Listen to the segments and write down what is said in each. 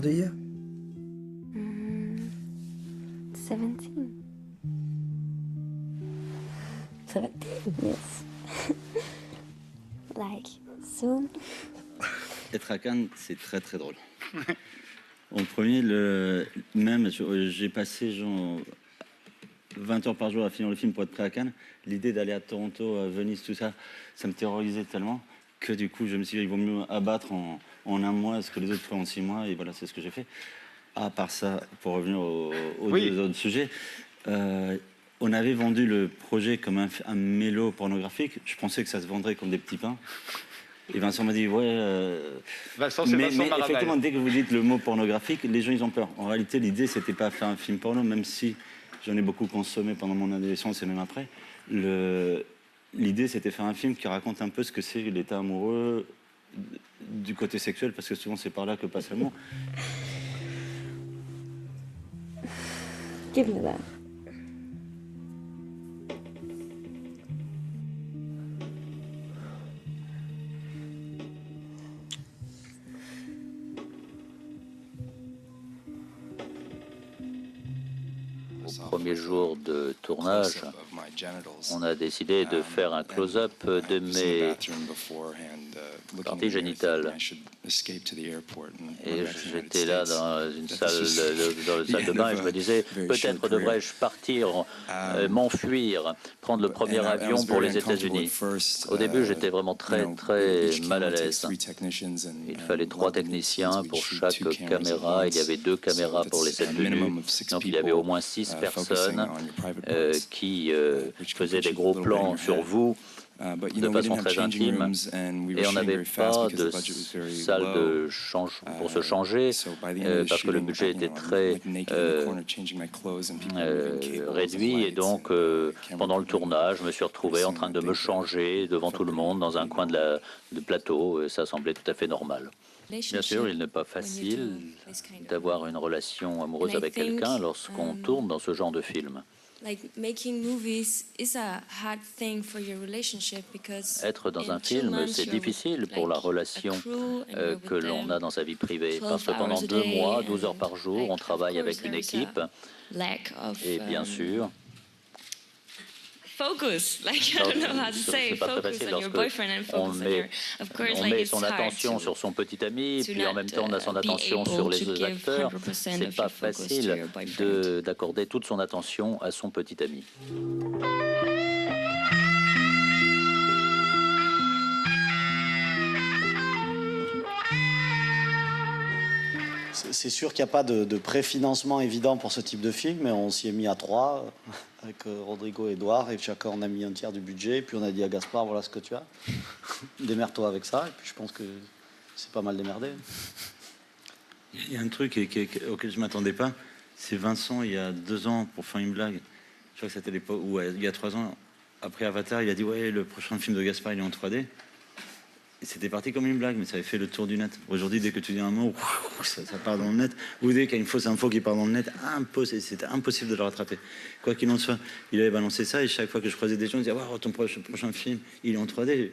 old are you? 17. 17, yes. Like, soon. Être à Cannes, c'est très très drôle. En premier, j'ai passé genre 20 heures par jour à finir le film pour être prêt à Cannes. L'idée d'aller à Toronto, à Venise, tout ça, ça me terrorisait tellement que du coup, je me suis dit, il vaut mieux abattre en un mois ce que les autres font en 6 mois. Et voilà, c'est ce que j'ai fait. À part ça, pour revenir aux deux autres sujets, on avait vendu le projet comme un mélo pornographique. Je pensais que ça se vendrait comme des petits pains. Et Vincent m'a dit, Vincent, c'est mais Vincent Marabal. effectivement, dès que vous dites le mot pornographique, les gens, ils ont peur. En réalité, l'idée, c'était pas faire un film porno, même si j'en ai beaucoup consommé pendant mon adolescence et même après. L'idée, c'était faire un film qui raconte un peu ce que c'est l'état amoureux du côté sexuel, parce que souvent, c'est par là que passe l'amour. Give me that. Au premier jour de tournage, on a décidé de faire un close-up de mes parties génitales. Et j'étais là dans une salle, dans le salle de bain et je me disais, peut-être devrais-je partir, m'enfuir, prendre le premier avion pour les États-Unis. Au début, j'étais vraiment très mal à l'aise. Il fallait 3 techniciens pour chaque caméra. Il y avait 2 caméras pour les scènes de nu. Donc il y avait au moins 6 personnes qui faisaient des gros plans sur vous de façon très intime, et on n'avait pas de salle pour se changer parce que le budget était très réduit, et donc pendant le tournage, je me suis retrouvé en train de me changer devant tout le monde dans un coin de plateau, et ça semblait tout à fait normal. Bien sûr, il n'est pas facile d'avoir une relation amoureuse avec quelqu'un lorsqu'on tourne dans ce genre de film. Être dans un film, c'est difficile pour la relation que l'on a dans sa vie privée, parce que pendant 2 mois, 12 heures par jour, on travaille avec une équipe, et bien sûr, focus, like I don't know how to say, focus on your boyfriend and focus on your, of course, on like met it's son hard attention sur son petit ami, puis en même temps on a son attention sur les autres acteurs. C'est pas facile d'accorder toute son attention à son petit ami. C'est sûr qu'il n'y a pas de préfinancement évident pour ce type de film, mais on s'y est mis à 3, avec Rodrigo et Edouard, et chacun on a mis un tiers du budget, et puis on a dit à Gaspard, voilà ce que tu as, démerde-toi avec ça, et puis je pense que c'est pas mal démerdé. Il y a un truc auquel je ne m'attendais pas, c'est Vincent, il y a 2 ans, pour faire une blague, je crois que c'était l'époque, ou il y a 3 ans, après Avatar, il a dit, ouais, le prochain film de Gaspard, il est en 3D. C'était parti comme une blague, mais ça avait fait le tour du net. Aujourd'hui, dès que tu dis un mot, ça part dans le net. Ou dès qu'il y a une fausse info qui part dans le net, c'était impossible de le rattraper. Quoi qu'il en soit, il avait balancé ça, et chaque fois que je croisais des gens, je disais, wow, ton prochain film, il est en 3D.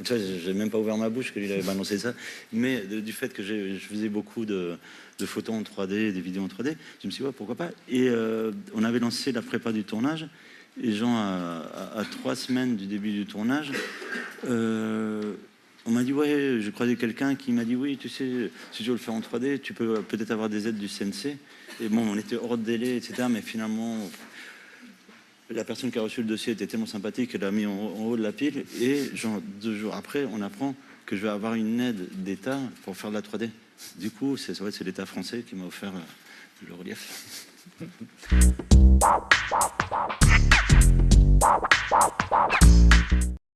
Tu vois, j'ai même pas ouvert ma bouche que lui avait balancé ça. Mais du fait que je faisais beaucoup de photos en 3D, des vidéos en 3D, je me suis dit, ouais, pourquoi pas. Et on avait lancé la prépa du tournage, et genre, à 3 semaines du début du tournage, on m'a dit, ouais, je croisais quelqu'un qui m'a dit, oui, tu sais, si tu veux le faire en 3D, tu peux peut-être avoir des aides du CNC. Et bon, on était hors de délai, etc. Mais finalement, la personne qui a reçu le dossier était tellement sympathique qu'elle l'a mis en haut de la pile. Et genre 2 jours après, on apprend que je vais avoir une aide d'État pour faire de la 3D. Du coup, c'est l'État français qui m'a offert le relief.